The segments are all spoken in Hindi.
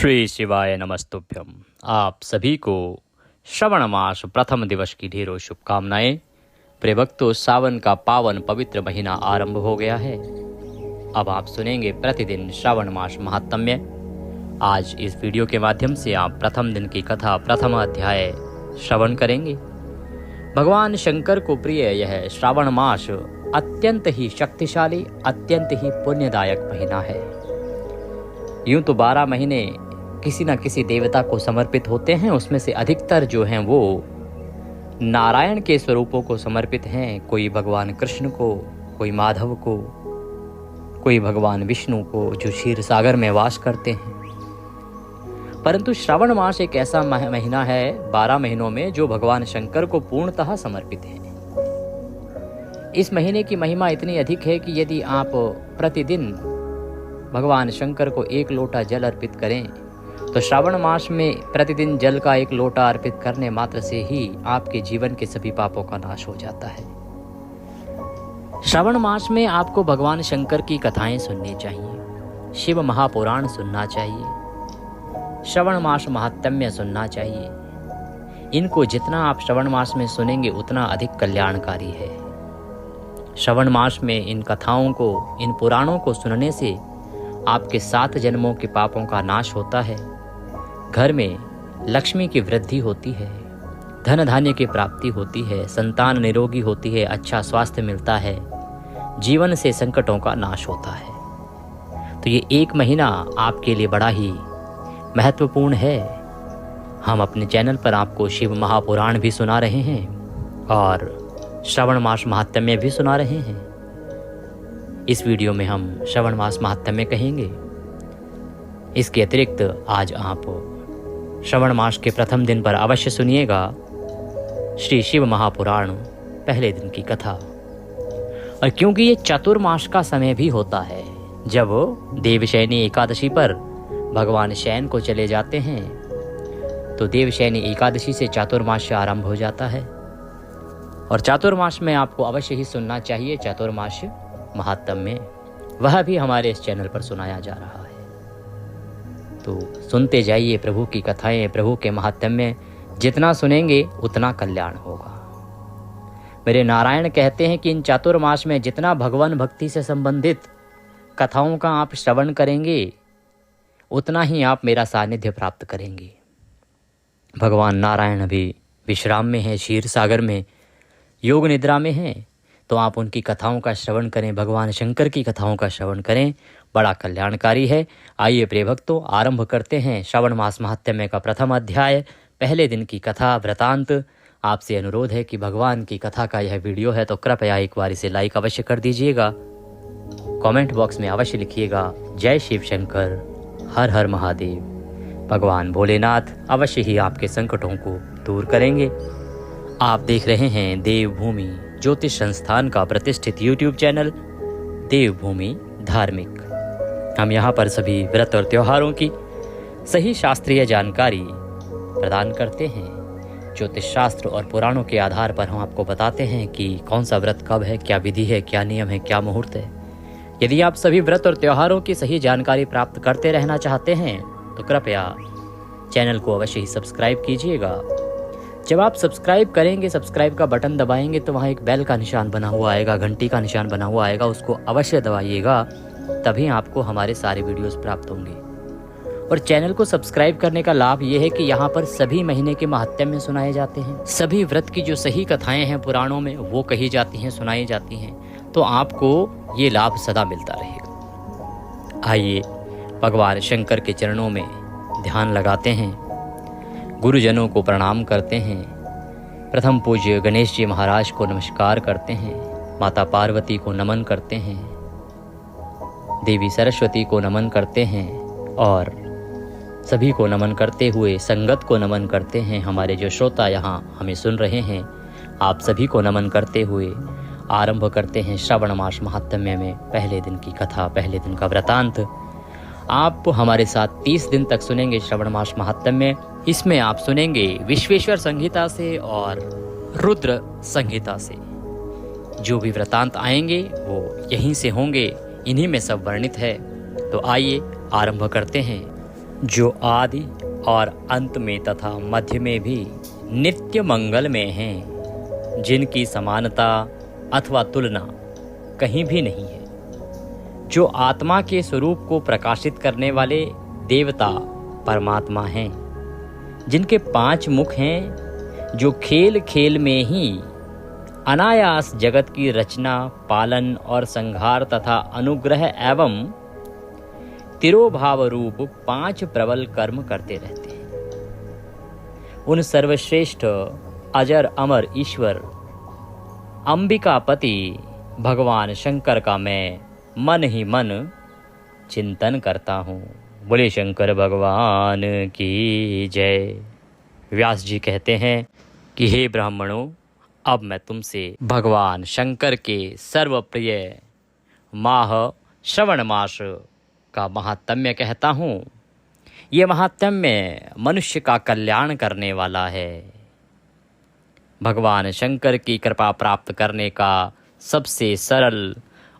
श्री शिवाय नमस्तुभ्यम। आप सभी को श्रवण मास प्रथम दिवस की ढेरों शुभकामनाएं। प्रिय भक्तों, सावन का पावन पवित्र महीना आरंभ हो गया है। अब आप सुनेंगे प्रतिदिन श्रावण मास महात्म्य। आज इस वीडियो के माध्यम से आप प्रथम दिन की कथा प्रथम अध्याय श्रवण करेंगे। भगवान शंकर को प्रिय यह श्रावण मास अत्यंत ही शक्तिशाली, अत्यंत ही पुण्यदायक महीना है। यूं तो 12 महीने किसी न किसी देवता को समर्पित होते हैं, उसमें से अधिकतर जो हैं वो नारायण के स्वरूपों को समर्पित हैं। कोई भगवान कृष्ण को, कोई माधव को, कोई भगवान विष्णु को जो क्षीर सागर में वास करते हैं। परंतु श्रावण मास एक ऐसा महीना है 12 महीनों में जो भगवान शंकर को पूर्णतः समर्पित है। इस महीने की महिमा इतनी अधिक है कि यदि आप प्रतिदिन भगवान शंकर को 1 लोटा जल अर्पित करें तो श्रावण मास में प्रतिदिन जल का 1 लोटा अर्पित करने मात्र से ही आपके जीवन के सभी पापों का नाश हो जाता है। श्रावण मास में आपको भगवान शंकर की कथाएं सुननी चाहिए, शिव महापुराण सुनना चाहिए, श्रावण मास महात्म्य सुनना चाहिए। इनको जितना आप श्रावण मास में सुनेंगे उतना अधिक कल्याणकारी है। श्रावण मास में इन कथाओं को, इन पुराणों को सुनने से आपके 7 जन्मों के पापों का नाश होता है। घर में लक्ष्मी की वृद्धि होती है, धन धान्य की प्राप्ति होती है, संतान निरोगी होती है, अच्छा स्वास्थ्य मिलता है, जीवन से संकटों का नाश होता है। तो ये 1 महीना आपके लिए बड़ा ही महत्वपूर्ण है। हम अपने चैनल पर आपको शिव महापुराण भी सुना रहे हैं और श्रावण मास महात्म्य भी सुना रहे हैं। इस वीडियो में हम श्रावण मास महात्म्य कहेंगे। इसके अतिरिक्त आज आप श्रावण मास के प्रथम दिन पर अवश्य सुनिएगा श्री शिव महापुराण पहले दिन की कथा। और क्योंकि ये चातुर्मास का समय भी होता है, जब देवशयनी एकादशी पर भगवान शयन को चले जाते हैं, तो देवशयनी एकादशी से चातुर्मास आरंभ हो जाता है। और चातुर्मास में आपको अवश्य ही सुनना चाहिए चातुर्मास महात्म्य, वह भी हमारे इस चैनल पर सुनाया जा रहा है। तो सुनते जाइए प्रभु की कथाएं, प्रभु के महात्म्य। जितना सुनेंगे उतना कल्याण होगा। मेरे नारायण कहते हैं कि इन चातुर्मास में जितना भगवान भक्ति से संबंधित कथाओं का आप श्रवण करेंगे उतना ही आप मेरा सानिध्य प्राप्त करेंगे। भगवान नारायण अभी विश्राम में है, क्षीर सागर में योग निद्रा में हैं, तो आप उनकी कथाओं का श्रवण करें, भगवान शंकर की कथाओं का श्रवण करें, बड़ा कल्याणकारी है। आइए प्रिय भक्तों, आरंभ करते हैं श्रावण मास महात्म्य का प्रथम अध्याय, पहले दिन की कथा वृतांत। आपसे अनुरोध है कि भगवान की कथा का यह वीडियो है तो कृपया एक बार इसे लाइक अवश्य कर दीजिएगा। कमेंट बॉक्स में अवश्य लिखिएगा जय शिव शंकर, हर हर महादेव। भगवान भोलेनाथ अवश्य ही आपके संकटों को दूर करेंगे। आप देख रहे हैं देवभूमि ज्योतिष संस्थान का प्रतिष्ठित YouTube चैनल देवभूमि धार्मिक। हम यहाँ पर सभी व्रत और त्योहारों की सही शास्त्रीय जानकारी प्रदान करते हैं। ज्योतिष शास्त्र और पुराणों के आधार पर हम आपको बताते हैं कि कौन सा व्रत कब है, क्या विधि है, क्या नियम है, क्या मुहूर्त है। यदि आप सभी व्रत और त्योहारों की सही जानकारी प्राप्त करते रहना चाहते हैं तो कृपया चैनल को अवश्य ही सब्सक्राइब कीजिएगा। जब आप सब्सक्राइब करेंगे, सब्सक्राइब का बटन दबाएंगे तो वहाँ एक बेल का निशान बना हुआ आएगा, घंटी का निशान बना हुआ आएगा, उसको अवश्य दबाइएगा, तभी आपको हमारे सारे वीडियोस प्राप्त होंगे। और चैनल को सब्सक्राइब करने का लाभ ये है कि यहाँ पर सभी महीने के महात्म्य सुनाए जाते हैं। सभी व्रत की जो सही कथाएं हैं पुराणों में वो कही जाती हैं, सुनाई जाती हैं, तो आपको ये लाभ सदा मिलता रहेगा। आइए भगवान शंकर के चरणों में ध्यान लगाते हैं, गुरुजनों को प्रणाम करते हैं। प्रथम पूज्य गणेश जी महाराज को नमस्कार करते हैं, माता पार्वती को नमन करते हैं, देवी सरस्वती को नमन करते हैं और सभी को नमन करते हुए संगत को नमन करते हैं। हमारे जो श्रोता यहाँ हमें सुन रहे हैं, आप सभी को नमन करते हुए आरंभ करते हैं श्रावण मास महात्म्य में पहले दिन की कथा, पहले दिन का वृतांत। आप हमारे साथ 30 दिन तक सुनेंगे श्रावण मास महात्म्य। इसमें आप सुनेंगे विश्वेश्वर संहिता से और रुद्र संहिता से। जो भी वृतांत आएंगे वो यहीं से होंगे, इन्हीं में सब वर्णित है। तो आइए आरंभ करते हैं जो आदि और अंत में तथा मध्य में भी नित्य मंगल में हैं, जिनकी समानता अथवा तुलना कहीं भी नहीं है, जो आत्मा के स्वरूप को प्रकाशित करने वाले देवता परमात्मा हैं, जिनके 5 मुख हैं, जो खेल खेल में ही अनायास जगत की रचना, पालन और संहार तथा अनुग्रह एवं तिरोभाव रूप 5 प्रबल कर्म करते रहते हैं। उन सर्वश्रेष्ठ अजर अमर ईश्वर अंबिकापति भगवान शंकर का मैं मन ही मन चिंतन करता हूँ। बोले शंकर भगवान की जय। व्यास जी कहते हैं कि हे ब्राह्मणों, अब मैं तुमसे भगवान शंकर के सर्वप्रिय माह श्रवण मास का महात्म्य कहता हूँ। ये महात्म्य मनुष्य का कल्याण करने वाला है। भगवान शंकर की कृपा प्राप्त करने का सबसे सरल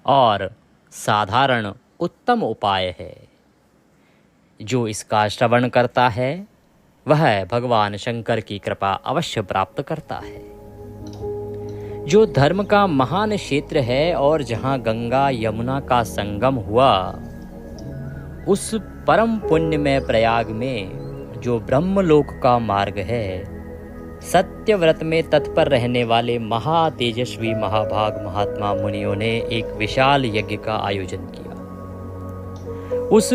और साधारण उत्तम उपाय है। जो इसका श्रवण करता है वह भगवान शंकर की कृपा अवश्य प्राप्त करता है। जो धर्म का महान क्षेत्र है और जहाँ गंगा यमुना का संगम हुआ, उस परम पुण्य में प्रयाग में जो ब्रह्मलोक का मार्ग है, सत्य व्रत में तत्पर रहने वाले महातेजस्वी महाभाग महात्मा मुनियों ने एक विशाल यज्ञ का आयोजन किया। उस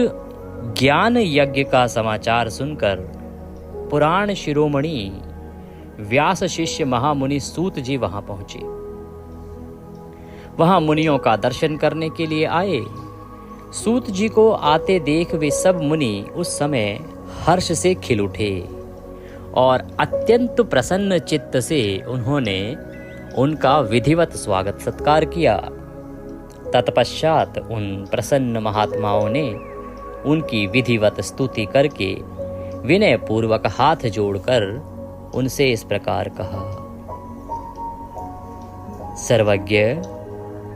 ज्ञान यज्ञ का समाचार सुनकर पुराण शिरोमणि व्यास शिष्य महामुनि सूत जी वहां पहुंचे। वहां मुनियों का दर्शन करने के लिए आए। सूत जी को आते देख वे सब मुनि उस समय हर्ष से खिल उठे और अत्यंत प्रसन्न चित्त से उन्होंने उनका विधिवत स्वागत सत्कार किया। तत्पश्चात उन प्रसन्न महात्माओं ने उनकी विधिवत स्तुति करके विनय पूर्वक हाथ जोड़कर उनसे इस प्रकार कहा। सर्वज्ञ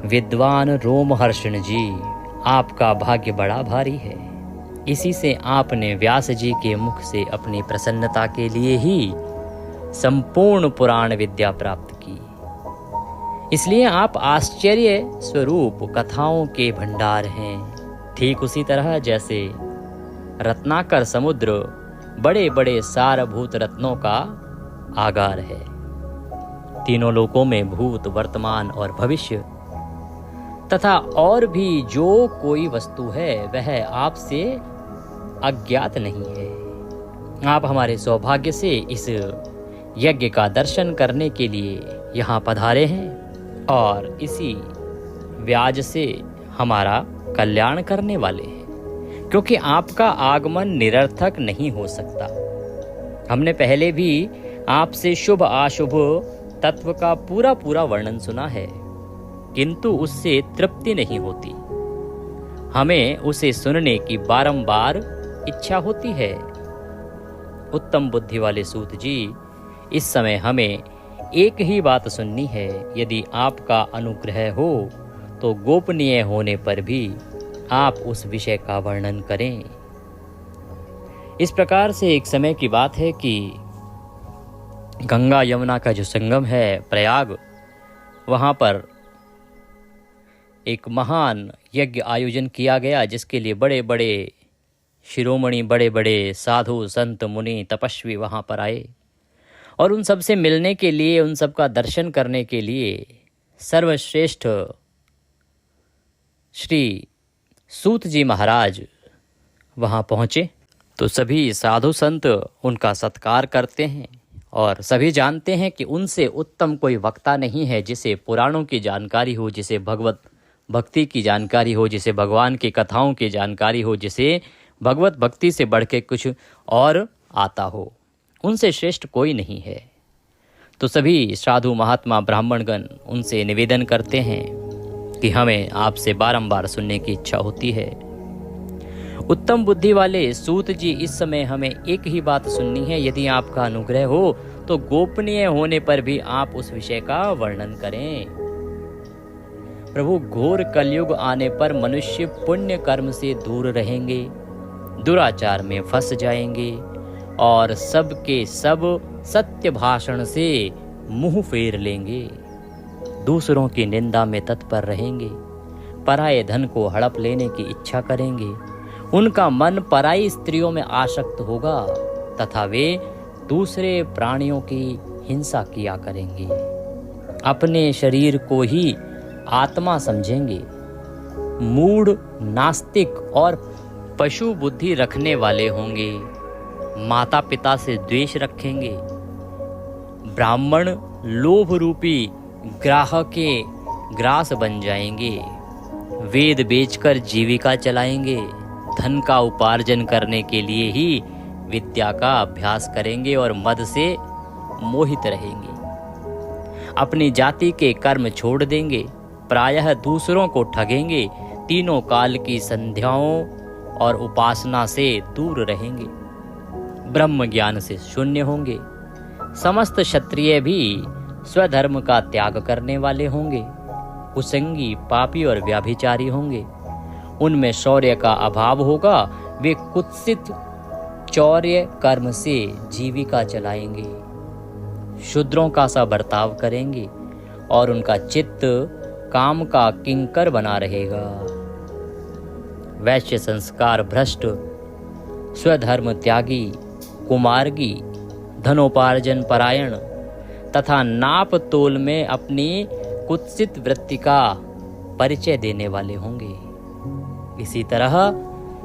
विद्वान रोमहर्षण जी, आपका भाग्य बड़ा भारी है। इसी से आपने व्यास जी के मुख से अपनी प्रसन्नता के लिए ही संपूर्ण पुराण विद्या प्राप्त की। इसलिए आप आश्चर्य स्वरूप कथाओं के भंडार हैं। ठीक उसी तरह जैसे रत्नाकर समुद्र बड़े बड़े सारभूत रत्नों का आगार है। तीनों लोकों में भूत, वर्तमान और भविष्य तथा और भी जो कोई वस्तु है वह आपसे अज्ञात नहीं है। आप हमारे सौभाग्य से इस यज्ञ का दर्शन करने के लिए यहाँ पधारे हैं और इसी व्याज से हमारा कल्याण करने वाले हैं, क्योंकि आपका आगमन निरर्थक नहीं हो सकता। हमने पहले भी आपसे शुभ अशुभ तत्व का पूरा पूरा वर्णन सुना है, किंतु उससे तृप्ति नहीं होती। हमें उसे सुनने की बारंबार इच्छा होती है। उत्तम बुद्धि वाले सूत जी, इस समय हमें एक ही बात सुननी है। यदि आपका अनुग्रह हो तो गोपनीय होने पर भी आप उस विषय का वर्णन करें। इस प्रकार से एक समय की बात है कि गंगा यमुना का जो संगम है प्रयाग, वहाँ पर एक महान यज्ञ आयोजन किया गया, जिसके लिए बड़े बड़े शिरोमणि, बड़े बड़े साधु संत मुनि तपस्वी वहाँ पर आए और उन सब से मिलने के लिए, उन सब का दर्शन करने के लिए सर्वश्रेष्ठ श्री सूत जी महाराज वहाँ पहुँचे। तो सभी साधु संत उनका सत्कार करते हैं और सभी जानते हैं कि उनसे उत्तम कोई वक्ता नहीं है जिसे पुराणों की जानकारी हो, जिसे भगवत भक्ति की जानकारी हो, जिसे भगवान की कथाओं की जानकारी हो, जिसे भगवत भक्ति से बढ़ के कुछ और आता हो। उनसे श्रेष्ठ कोई नहीं है। तो सभी साधु महात्मा ब्राह्मणगण उनसे निवेदन करते हैं कि हमें आपसे बारंबार सुनने की इच्छा होती है। उत्तम बुद्धि वाले सूत जी, इस समय हमें एक ही बात सुननी है। यदि आपका अनुग्रह हो तो गोपनीय होने पर भी आप उस विषय का वर्णन करें। प्रभु, घोर कलयुग आने पर मनुष्य पुण्य कर्म से दूर रहेंगे, दुराचार में फंस जाएंगे और सबके सब सत्य भाषण से मुंह फेर लेंगे, दूसरों की निंदा में तत्पर रहेंगे, पराये धन को हड़प लेने की इच्छा करेंगे, उनका मन पराई स्त्रियों में आसक्त होगा तथा वे दूसरे प्राणियों की हिंसा किया करेंगे, अपने शरीर को ही आत्मा समझेंगे, मूढ़ नास्तिक और पशु बुद्धि रखने वाले होंगे, माता पिता से द्वेष रखेंगे, ब्राह्मण लोभ रूपी ग्राह के ग्रास बन जाएंगे, वेद बेचकर जीविका चलाएंगे, धन का उपार्जन करने के लिए ही विद्या का अभ्यास करेंगे और मद से मोहित रहेंगे, अपनी जाति के कर्म छोड़ देंगे, प्रायः दूसरों को ठगेंगे, तीनों काल की संध्याओं और उपासना से दूर रहेंगे, ब्रह्म ज्ञान से शून्य होंगे, समस्त क्षत्रिय भी स्वधर्म का त्याग करने वाले होंगे, कुसंगी पापी और व्याभिचारी होंगे, उनमें शौर्य का अभाव होगा, वे कुत्सित चौर्य कर्म से जीविका चलाएंगे, शूद्रों का सा बर्ताव करेंगे और उनका चित्त काम का किंकर बना रहेगा, वैश्य संस्कार भ्रष्ट, स्वधर्म त्यागी, कुमार्गी, धनोपार्जन परायण तथा नाप तोल में अपनी कुत्सित वृत्ति का परिचय देने वाले होंगे। इसी तरह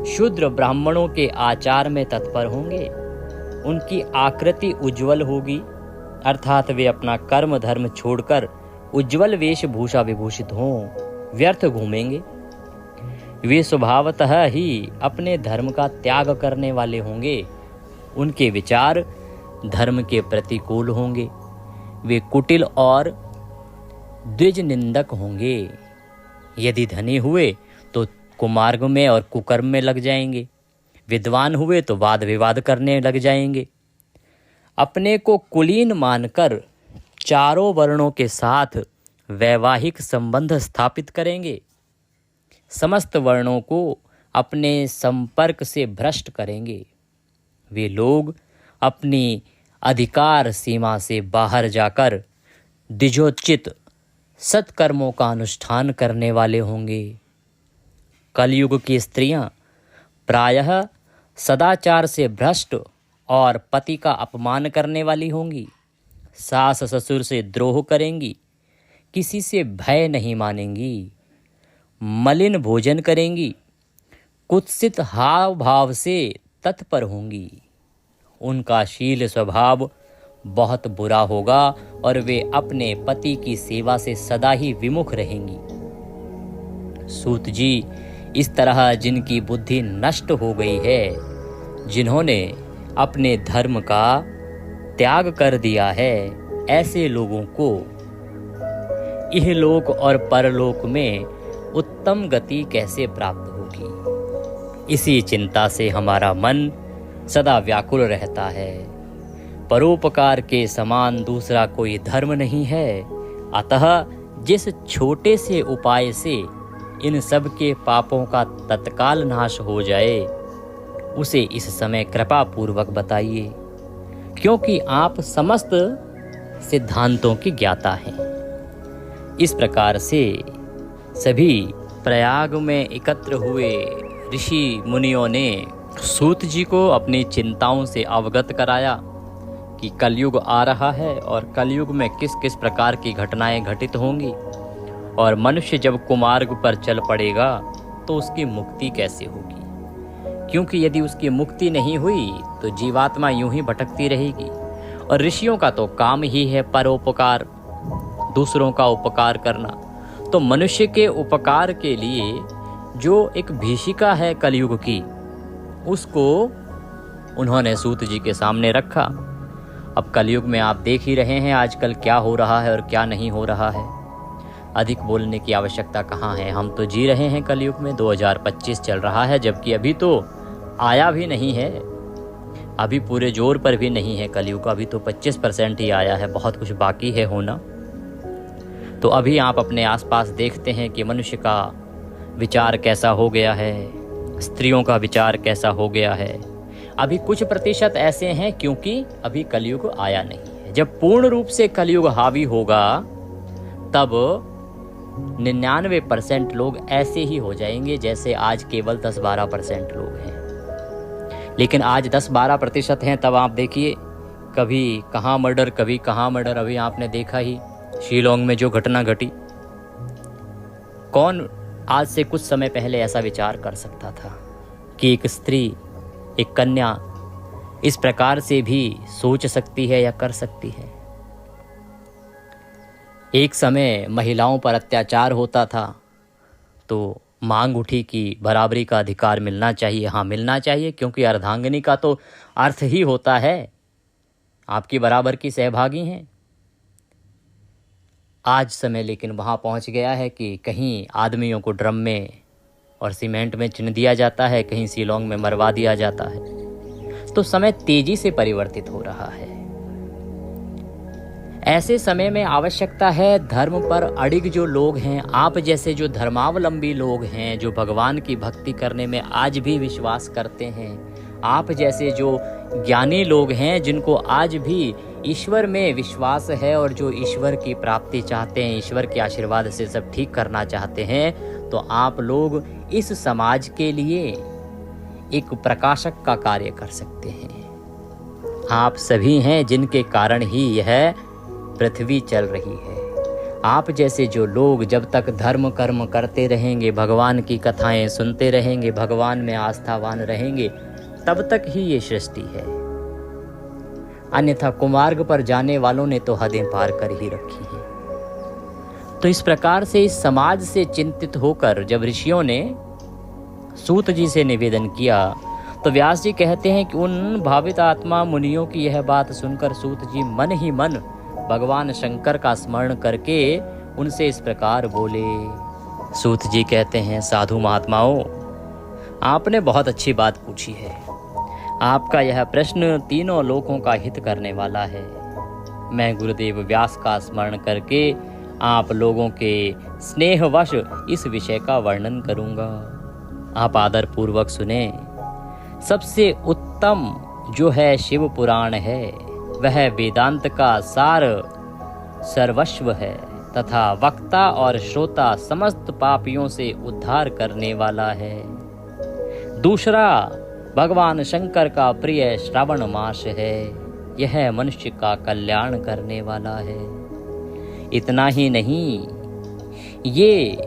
शूद्र ब्राह्मणों के आचार में तत्पर होंगे, उनकी आकृति उज्जवल होगी, अर्थात वे अपना कर्म धर्म छोड़कर उज्जवल वेशभूषा विभूषित हों, व्यर्थ घूमेंगे, वे स्वभावतः ही अपने धर्म का त्याग करने वाले होंगे, उनके विचार धर्म के प्रतिकूल होंगे, वे कुटिल और द्विज निंदक होंगे, यदि धनी हुए तो कुमार्ग में और कुकर्म में लग जाएंगे, विद्वान हुए तो वाद विवाद करने लग जाएंगे, अपने को कुलीन मानकर चारों वर्णों के साथ वैवाहिक संबंध स्थापित करेंगे, समस्त वर्णों को अपने संपर्क से भ्रष्ट करेंगे, वे लोग अपनी अधिकार सीमा से बाहर जाकर द्विजोचित सत्कर्मों का अनुष्ठान करने वाले होंगे। कलयुग की स्त्रियां प्रायः सदाचार से भ्रष्ट और पति का अपमान करने वाली होंगी, सास ससुर से द्रोह करेंगी, किसी से भय नहीं मानेंगी, मलिन भोजन करेंगी, कुत्सित हाव भाव से तत्पर होंगी, उनका शील स्वभाव बहुत बुरा होगा और वे अपने पति की सेवा से सदा ही विमुख रहेंगी। सूत जी, इस तरह जिनकी बुद्धि नष्ट हो गई है, जिन्होंने अपने धर्म का त्याग कर दिया है, ऐसे लोगों को इहलोक और परलोक में उत्तम गति कैसे प्राप्त होगी, इसी चिंता से हमारा मन सदा व्याकुल रहता है। परोपकार के समान दूसरा कोई धर्म नहीं है, अतः जिस छोटे से उपाय से इन सब के पापों का तत्काल नाश हो जाए, उसे इस समय कृपा पूर्वक बताइए, क्योंकि आप समस्त सिद्धांतों की ज्ञाता हैं। इस प्रकार से सभी प्रयाग में एकत्र हुए ऋषि मुनियों ने सूत जी को अपनी चिंताओं से अवगत कराया कि कलयुग आ रहा है और कलयुग में किस किस प्रकार की घटनाएं घटित होंगी, और मनुष्य जब कुमार्ग पर चल पड़ेगा तो उसकी मुक्ति कैसे होगी, क्योंकि यदि उसकी मुक्ति नहीं हुई तो जीवात्मा यूं ही भटकती रहेगी। और ऋषियों का तो काम ही है परोपकार, दूसरों का उपकार करना। तो मनुष्य के उपकार के लिए जो एक भीषिका है कलयुग की, उसको उन्होंने सूत जी के सामने रखा। अब कलयुग में आप देख ही रहे हैं आजकल क्या हो रहा है और क्या नहीं हो रहा है, अधिक बोलने की आवश्यकता कहाँ है। हम तो जी रहे हैं कलयुग में, 2025 चल रहा है, जबकि अभी तो आया भी नहीं है, अभी पूरे जोर पर भी नहीं है कलयुग, अभी तो 25% ही आया है, बहुत कुछ बाकी है होना। तो अभी आप अपने आसपास देखते हैं कि मनुष्य का विचार कैसा हो गया है, स्त्रियों का विचार कैसा हो गया है। अभी कुछ प्रतिशत ऐसे हैं क्योंकि अभी कलयुग आया नहीं है। जब पूर्ण रूप से कलयुग हावी होगा तब 99% लोग ऐसे ही हो जाएंगे जैसे आज केवल 10-12% लोग हैं। लेकिन आज 10-12% हैं, तब आप देखिए कभी कहाँ मर्डर, कभी कहाँ मर्डर। अभी आपने देखा ही शिलोंग में जो घटना घटी। कौन आज से कुछ समय पहले ऐसा विचार कर सकता था कि एक स्त्री, एक कन्या इस प्रकार से भी सोच सकती है या कर सकती है। एक समय महिलाओं पर अत्याचार होता था तो मांग उठी कि बराबरी का अधिकार मिलना चाहिए। हाँ, मिलना चाहिए, क्योंकि अर्धांगिनी का तो अर्थ ही होता है आपकी बराबर की सहभागी हैं। आज समय लेकिन वहाँ पहुँच गया है कि कहीं आदमियों को ड्रम में और सीमेंट में चिन दिया जाता है, कहीं शिलोंग में मरवा दिया जाता है। तो समय तेजी से परिवर्तित हो रहा है। ऐसे समय में आवश्यकता है धर्म पर अडिग जो लोग हैं, आप जैसे जो धर्मावलंबी लोग हैं, जो भगवान की भक्ति करने में आज भी विश्वास करते हैं, आप जैसे जो ज्ञानी लोग हैं जिनको आज भी ईश्वर में विश्वास है और जो ईश्वर की प्राप्ति चाहते हैं, ईश्वर के आशीर्वाद से सब ठीक करना चाहते हैं, तो आप लोग इस समाज के लिए एक प्रकाशक का कार्य कर सकते हैं। आप सभी हैं जिनके कारण ही यह पृथ्वी चल रही है। आप जैसे जो लोग जब तक धर्म कर्म करते रहेंगे, भगवान की कथाएं सुनते रहेंगे, भगवान में आस्थावान रहेंगे, तब तक ही ये सृष्टि है। अन्यथा कुमार्ग पर जाने वालों ने तो हदें पार कर ही रखी हैं। तो इस प्रकार से इस समाज से चिंतित होकर जब ऋषियों ने सूत जी से निवेदन किया तो व्यास जी कहते हैं कि उन भावित आत्मा मुनियों की यह बात सुनकर सूत जी मन ही मन भगवान शंकर का स्मरण करके उनसे इस प्रकार बोले। सूत जी कहते हैं, साधु महात्माओं, आपने बहुत अच्छी बात पूछी है। आपका यह प्रश्न तीनों लोकों का हित करने वाला है। मैं गुरुदेव व्यास का स्मरण करके आप लोगों के स्नेहवश इस विषय का वर्णन करूंगा। आप आदर पूर्वक सुने। सबसे उत्तम जो है शिव पुराण है, वह वेदांत का सार सर्वस्व है तथा वक्ता और श्रोता समस्त पापियों से उद्धार करने वाला है। दूसरा भगवान शंकर का प्रिय श्रावण मास है, यह मनुष्य का कल्याण करने वाला है। इतना ही नहीं, ये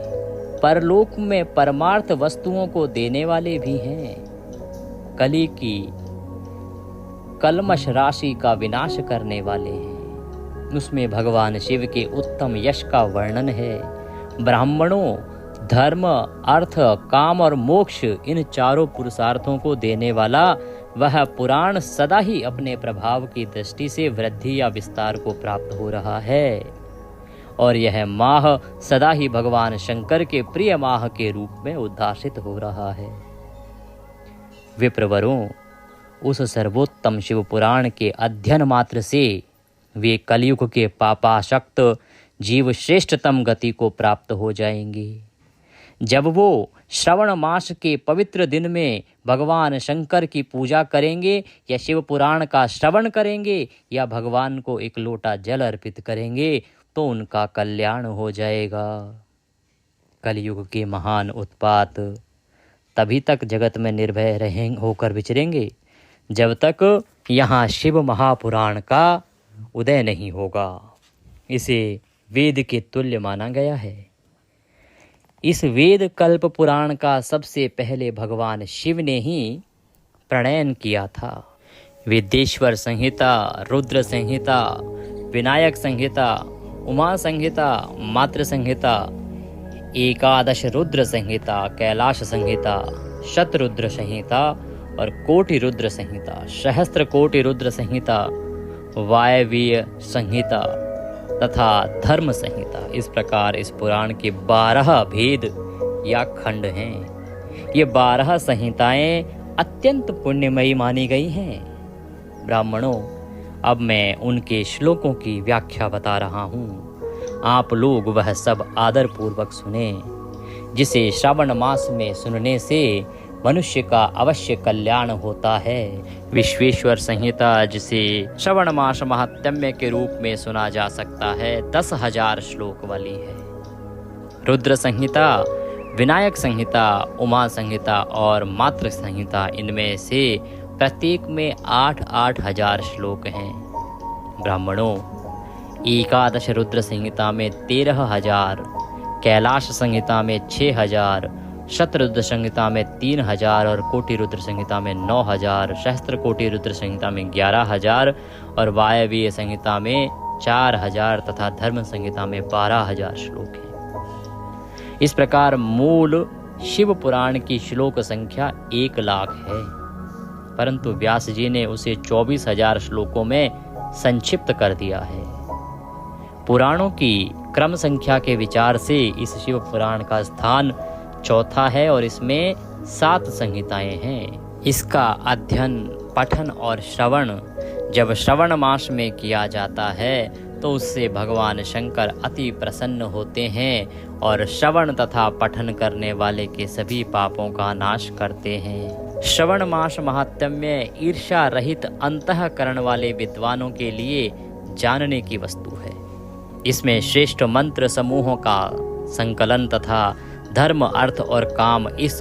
परलोक में परमार्थ वस्तुओं को देने वाले भी हैं। कली की कलमश राशि का विनाश करने वाले हैं। उसमें भगवान शिव के उत्तम यश का वर्णन है। ब्राह्मणों धर्म, अर्थ, काम और मोक्ष, इन चारों पुरुषार्थों को देने वाला वह पुराण सदा ही अपने प्रभाव की दृष्टि से वृद्धि या विस्तार को प्राप्त हो रहा है। और यह माह सदा ही भगवान शंकर के प्रिय माह के रूप में उद्भासित हो रहा है। विप्रवरों, उस सर्वोत्तम शिव पुराण के अध्ययन मात्र से वे कलयुग के पापासक्त जीव श्रेष्ठतम गति को प्राप्त हो जाएंगे। जब वो श्रवण मास के पवित्र दिन में भगवान शंकर की पूजा करेंगे या शिव पुराण का श्रवण करेंगे या भगवान को एक लोटा जल अर्पित करेंगे, तो उनका कल्याण हो जाएगा। कलयुग के महान उत्पात तभी तक जगत में निर्भय होकर विचरेंगे जब तक यहाँ शिव महापुराण का उदय नहीं होगा। इसे वेद के तुल्य माना गया है। इस वेद कल्प पुराण का सबसे पहले भगवान शिव ने ही प्रणयन किया था। वेदेश्वर संहिता, रुद्र संहिता, विनायक संहिता, उमा संहिता, मातृ संहिता, एकादश रुद्र संहिता, कैलाश संहिता, शतरुद्र संहिता और कोटि रुद्र संहिता, सहस्त्र कोटि रुद्र संहिता, वायवीय संहिता तथा धर्म संहिता, इस प्रकार इस पुराण के 12 भेद या खंड हैं। ये 12 संहिताएं अत्यंत पुण्यमयी मानी गई हैं। ब्राह्मणों, अब मैं उनके श्लोकों की व्याख्या बता रहा हूँ। आप लोग वह सब आदर पूर्वक सुने, जिसे श्रावण मास में सुनने से मनुष्य का अवश्य कल्याण होता है। विश्वेश्वर संहिता, जिसे श्रवण मास महात्म्य के रूप में सुना जा सकता है, 10,000 श्लोक वाली है। रुद्र संहिता, विनायक संहिता, उमा संहिता और मातृ संहिता, इनमें से प्रत्येक में 8-8 हजार श्लोक हैं। ब्राह्मणों, एकादश रुद्र संहिता में 13,000, कैलाश संहिता में 6,000, शतरुद्र संहिता में 3,000 और कोटि रुद्र संहिता में 9,000, सहस्त्र कोटि रुद्र संहिता में 11,000 और वायवीय संहिता में 4,000 तथा धर्म संहिता में 12,000 श्लोक हैं। इस प्रकार मूल शिव पुराण की श्लोक संख्या 1,00,000 है, परंतु व्यास जी ने उसे 24,000 श्लोकों में संक्षिप्त कर दिया है। पुराणों की क्रम संख्या के विचार से इस शिव पुराण का स्थान चौथा है और इसमें 7 संहिताएं हैं। इसका अध्ययन, पठन और श्रवण जब श्रवण मास में किया जाता है तो उससे भगवान शंकर अति प्रसन्न होते हैं और श्रवण तथा पठन करने वाले के सभी पापों का नाश करते हैं। श्रवण मास महात्म्य ईर्ष्या रहित अंतःकरण वाले विद्वानों के लिए जानने की वस्तु है। इसमें श्रेष्ठ मंत्र समूहों का संकलन तथा धर्म, अर्थ और काम, इस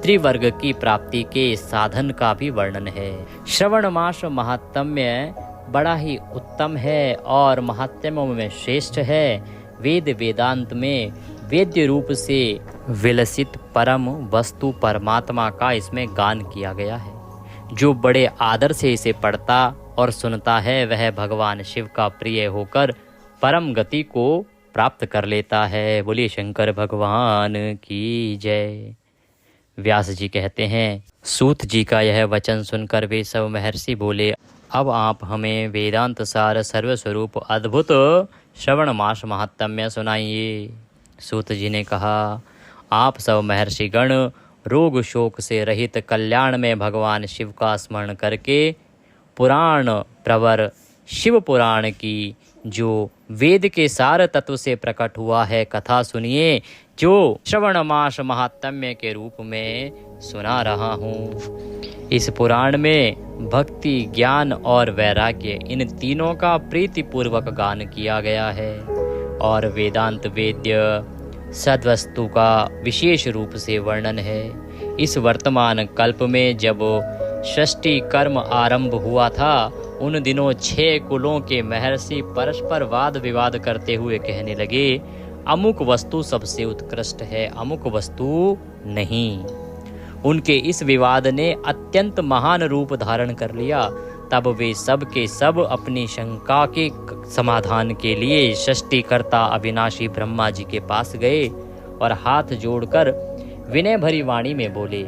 त्रिवर्ग की प्राप्ति के साधन का भी वर्णन है। श्रवण मास महात्म्य बड़ा ही उत्तम है और महात्म्यों में श्रेष्ठ है। वेद वेदांत में वेद्य रूप से विलसित परम वस्तु परमात्मा का इसमें गान किया गया है। जो बड़े आदर से इसे पढ़ता और सुनता है वह भगवान शिव का प्रिय होकर परम गति को प्राप्त कर लेता है। बोलिए शंकर भगवान की जय। व्यास जी कहते हैं, सूत जी का यह वचन सुनकर वे सब महर्षि बोले, अब आप हमें वेदांत सार सर्वस्वरूप अद्भुत श्रवण मास महात्म्य सुनाइए। सूत जी ने कहा, आप सब महर्षिगण रोग शोक से रहित कल्याण में भगवान शिव का स्मरण करके पुराण प्रवर शिव पुराण की जो वेद के सार तत्व से प्रकट हुआ है कथा सुनिए, जो श्रवण मास महात्म्य के रूप में सुना रहा हूँ। इस पुराण में भक्ति, ज्ञान और वैराग्य, इन तीनों का प्रीतिपूर्वक गान किया गया है और वेदांत वेद्य सद्वस्तु का विशेष रूप से वर्णन है। इस वर्तमान कल्प में जब सृष्टि कर्म आरंभ हुआ था, उन दिनों 6 कुलों के महर्षि परस्पर वाद विवाद करते हुए कहने लगे, अमुक वस्तु सबसे उत्कृष्ट है, अमुक वस्तु नहीं। उनके इस विवाद ने अत्यंत महान रूप धारण कर लिया। तब वे सब के सब अपनी शंका के समाधान के लिए सृष्टिकर्ता अविनाशी ब्रह्मा जी के पास गए और हाथ जोड़कर विनय भरी वाणी में बोले,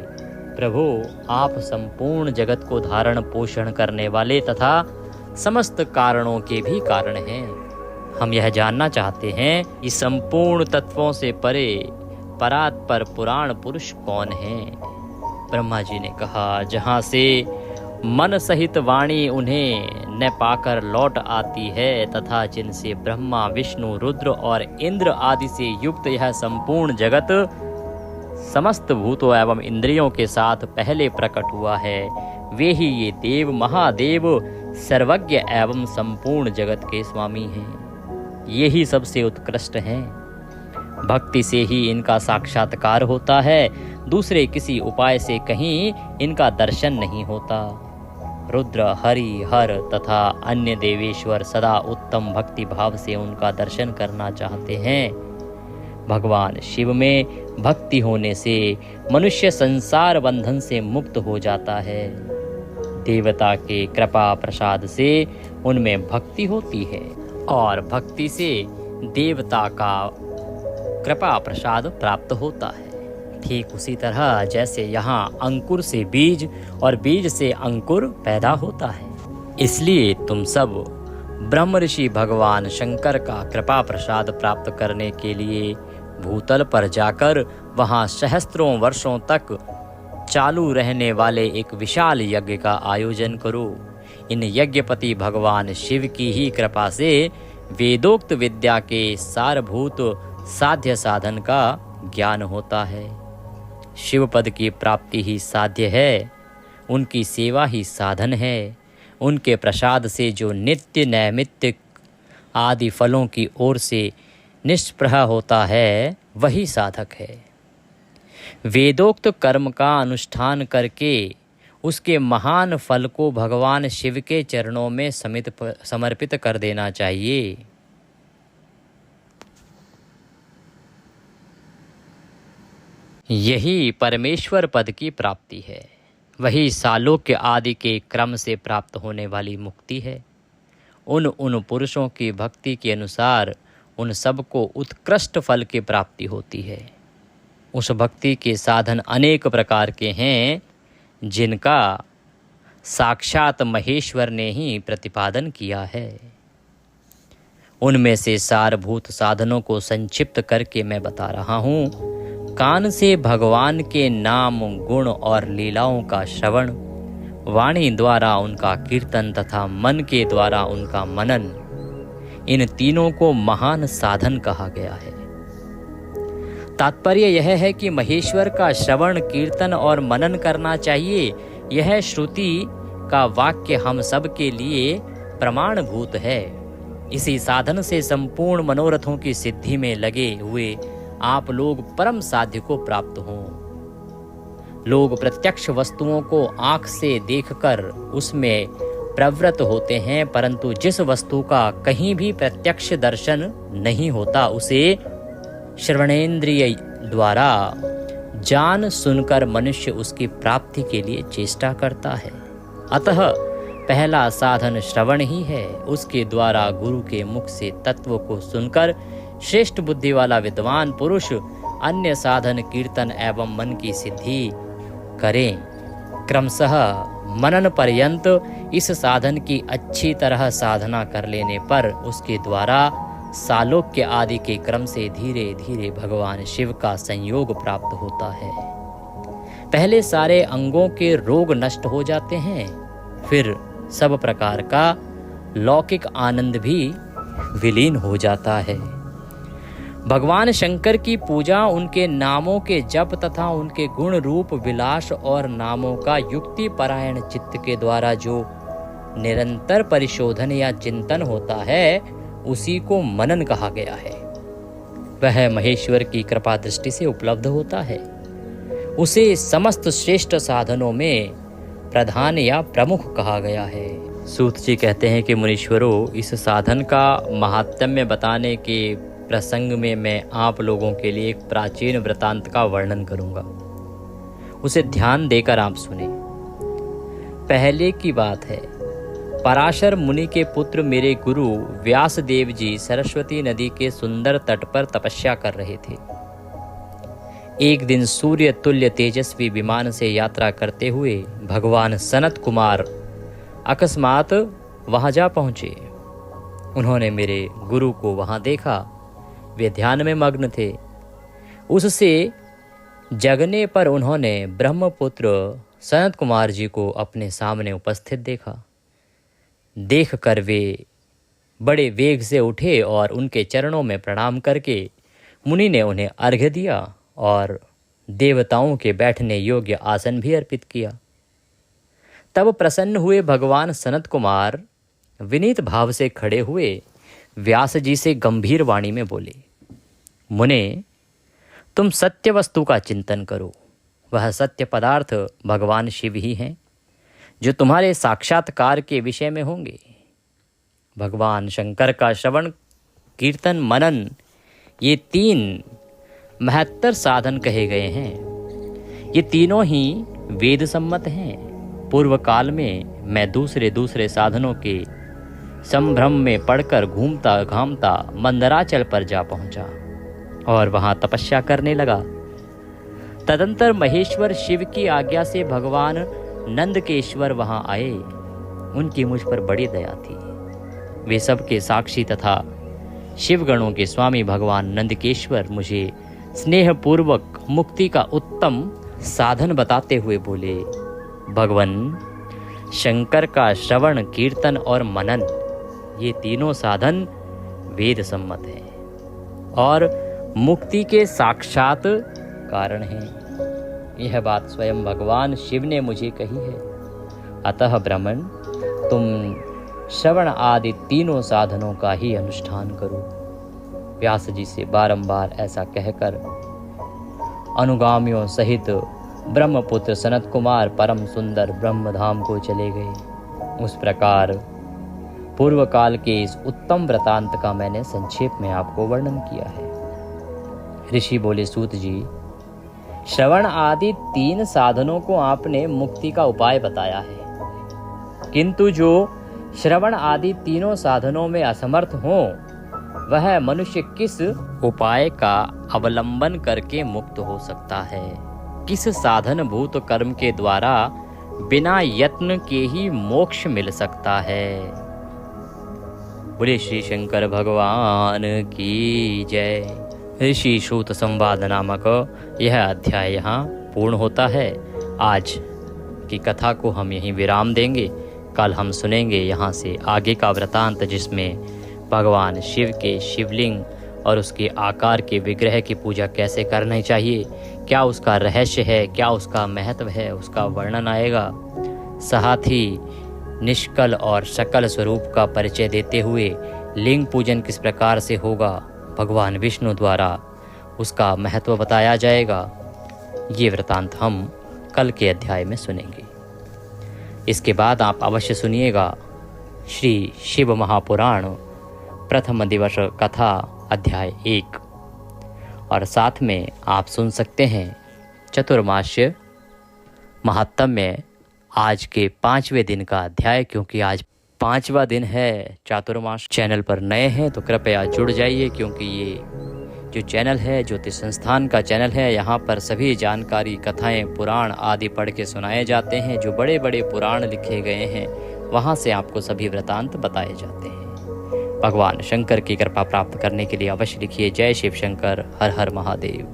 प्रभु, आप संपूर्ण जगत को धारण पोषण करने वाले तथा समस्त कारणों के भी कारण हैं। हम यह जानना चाहते हैं कि संपूर्ण तत्वों से परे परात्पर पुराण पुरुष कौन है। ब्रह्मा जी ने कहा, जहाँ से मन सहित वाणी उन्हें न पाकर लौट आती है तथा जिनसे ब्रह्मा, विष्णु, रुद्र और इंद्र आदि से युक्त यह संपूर्ण जगत समस्त भूतों एवं इंद्रियों के साथ पहले प्रकट हुआ है, वे ही ये देव महादेव सर्वज्ञ एवं संपूर्ण जगत के स्वामी हैं। ये ही सबसे उत्कृष्ट हैं। भक्ति से ही इनका साक्षात्कार होता है, दूसरे किसी उपाय से कहीं इनका दर्शन नहीं होता। रुद्र, हरि, हर तथा अन्य देवेश्वर सदा उत्तम भक्ति भाव से उनका दर्शन करना चाहते हैं। भगवान शिव में भक्ति होने से मनुष्य संसार बंधन से मुक्त हो जाता है। देवता के कृपा प्रसाद से उनमें भक्ति होती है और भक्ति से देवता का कृपा प्रसाद प्राप्त होता है। ठीक उसी तरह जैसे यहाँ अंकुर से बीज और बीज से अंकुर पैदा होता है। इसलिए तुम सब ब्रह्म ऋषि भगवान शंकर का कृपा प्रसाद प्राप्त करने के लिए भूतल पर जाकर वहाँ सहस्त्रों वर्षों तक चालू रहने वाले एक विशाल यज्ञ का आयोजन करो। इन यज्ञपति भगवान शिव की ही कृपा से वेदोक्त विद्या के सारभूत साध्य साधन का ज्ञान होता है। शिव पद की प्राप्ति ही साध्य है, उनकी सेवा ही साधन है। उनके प्रसाद से जो नित्य नैमित्तिक आदि फलों की ओर से निष्प्रह होता है, वही साधक है। वेदोक्त कर्म का अनुष्ठान करके उसके महान फल को भगवान शिव के चरणों में समर्पित कर देना चाहिए। यही परमेश्वर पद की प्राप्ति है, वही सालोक्य आदि के क्रम से प्राप्त होने वाली मुक्ति है। उन पुरुषों की भक्ति के अनुसार उन सबको उत्कृष्ट फल की प्राप्ति होती है। उस भक्ति के साधन अनेक प्रकार के हैं, जिनका साक्षात महेश्वर ने ही प्रतिपादन किया है। उनमें से सारभूत साधनों को संक्षिप्त करके मैं बता रहा हूँ। कान से भगवान के नाम, गुण और लीलाओं का श्रवण, वाणी द्वारा उनका कीर्तन तथा मन के द्वारा उनका मनन, इन तीनों को महान साधन कहा गया है। तात्पर्य यह है कि महेश्वर का श्रवण, कीर्तन और मनन करना चाहिए। यह श्रुति का वाक्य हम सब के लिए प्रमाणभूत है। इसी साधन से संपूर्ण मनोरथों की सिद्धि में लगे हुए आप लोग परम साध्य को प्राप्त हों। लोग प्रत्यक्ष वस्तुओं को आंख से देखकर उसमें प्रवृत्त होते हैं, परंतु जिस वस्तु का कहीं भी प्रत्यक्ष दर्शन नहीं होता, उसे श्रवणेन्द्रिय द्वारा जान सुनकर मनुष्य उसकी प्राप्ति के लिए चेष्टा करता है। अतः पहला साधन श्रवण ही है। उसके द्वारा गुरु के मुख से तत्व को सुनकर श्रेष्ठ बुद्धि वाला विद्वान पुरुष अन्य साधन कीर्तन एवं मन की सिद्धि करें। क्रमशः मनन पर्यंत इस साधन की अच्छी तरह साधना कर लेने पर उसके द्वारा सालोक्य आदि के क्रम से धीरे धीरे भगवान शिव का संयोग प्राप्त होता है। पहले सारे अंगों के रोग नष्ट हो जाते हैं, फिर सब प्रकार का लौकिक आनंद भी विलीन हो जाता है। भगवान शंकर की पूजा उनके नामों के जप तथा उनके गुण रूप विलास और नामों का युक्ति परायण चित्त के द्वारा जो निरंतर परिशोधन या चिंतन होता है, उसी को मनन कहा गया है। वह महेश्वर की कृपा दृष्टि से उपलब्ध होता है। उसे समस्त श्रेष्ठ साधनों में प्रधान या प्रमुख कहा गया है। सूत जी कहते हैं कि मुनीश्वरों, इस साधन का महात्म्य बताने के प्रसंग में मैं आप लोगों के लिए एक प्राचीन वृतांत का वर्णन करूंगा। उसे ध्यान देकर आप सुने। पहले की बात है, पराशर मुनि के पुत्र मेरे गुरु व्यास देव जी सरस्वती नदी के सुंदर तट पर तपस्या कर रहे थे। एक दिन सूर्य तुल्य तेजस्वी विमान से यात्रा करते हुए भगवान सनत कुमार अकस्मात वहां जा पहुंचे। उन्होंने मेरे गुरु को वहां देखा। वे ध्यान में मग्न थे। उससे जगने पर उन्होंने ब्रह्मपुत्र सनत कुमार जी को अपने सामने उपस्थित देखा। देखकर वे बड़े वेग से उठे और उनके चरणों में प्रणाम करके मुनि ने उन्हें अर्घ्य दिया और देवताओं के बैठने योग्य आसन भी अर्पित किया। तब प्रसन्न हुए भगवान सनत कुमार विनीत भाव से खड़े हुए व्यास जी से गंभीर वाणी में बोले, मुने, तुम सत्य वस्तु का चिंतन करो। वह सत्य पदार्थ भगवान शिव ही हैं, जो तुम्हारे साक्षात्कार के विषय में होंगे। भगवान शंकर का श्रवण, कीर्तन, मनन, ये 3 महत्तर साधन कहे गए हैं। ये तीनों ही वेद सम्मत हैं। पूर्व काल में मैं दूसरे साधनों के संभ्रम में पड़कर घूमता घामता मंदराचल पर जा पहुंचा और वहां तपस्या करने लगा। तदंतर महेश्वर शिव की आज्ञा से भगवान नंदकेश्वर वहां आए। उनकी मुझ पर बड़ी दया थी। वे सबके साक्षी तथा शिवगणों के स्वामी भगवान नंदकेश्वर मुझे स्नेहपूर्वक मुक्ति का उत्तम साधन बताते हुए बोले, भगवन, शंकर का श्रवण, कीर्तन और मनन, ये तीनों साधन वेद सम्मत हैं। और मुक्ति के साक्षात कारण हैं। यह बात स्वयं भगवान शिव ने मुझे कही है। अतः ब्राह्मण, तुम श्रवण आदि तीनों साधनों का ही अनुष्ठान करो। व्यास जी से बारंबार ऐसा कहकर अनुगामियों सहित ब्रह्मपुत्र सनत कुमार परम सुंदर ब्रह्मधाम को चले गए। उस प्रकार पूर्व काल के इस उत्तम वृतांत का मैंने संक्षेप में आपको वर्णन किया है। ऋषि बोले, सूत जी, श्रवण आदि 3 साधनों को आपने मुक्ति का उपाय बताया है, किंतु जो श्रवण आदि तीनों साधनों में असमर्थ हो, वह मनुष्य किस उपाय का अवलंबन करके मुक्त हो सकता है? किस साधन भूत कर्म के द्वारा बिना यत्न के ही मोक्ष मिल सकता है? बोले श्री शंकर भगवान की जय। ऋषि सूत संवाद नामक यह अध्याय यहाँ पूर्ण होता है। आज की कथा को हम यहीं विराम देंगे। कल हम सुनेंगे यहाँ से आगे का वृतांत, जिसमें भगवान शिव के शिवलिंग और उसके आकार के विग्रह की पूजा कैसे करनी चाहिए, क्या उसका रहस्य है, क्या उसका महत्व है, उसका वर्णन आएगा। साथ ही निष्कल और सकल स्वरूप का परिचय देते हुए लिंग पूजन किस प्रकार से होगा, भगवान विष्णु द्वारा उसका महत्व बताया जाएगा। ये वृतांत हम कल के अध्याय में सुनेंगे। इसके बाद आप अवश्य सुनिएगा श्री शिव महापुराण प्रथम दिवस कथा अध्याय 1, और साथ में आप सुन सकते हैं चतुर्मास्य महात्म्य आज के 5वें दिन का अध्याय, क्योंकि आज 5वां दिन है। चातुर्मास चैनल पर नए हैं तो कृपया जुड़ जाइए, क्योंकि ये जो चैनल है ज्योतिष संस्थान का चैनल है, यहाँ पर सभी जानकारी, कथाएं, पुराण आदि पढ़ के सुनाए जाते हैं। जो बड़े बड़े पुराण लिखे गए हैं वहाँ से आपको सभी वृतांत बताए जाते हैं। भगवान शंकर की कृपा प्राप्त करने के लिए अवश्य लिखिए जय शिव शंकर, हर हर महादेव।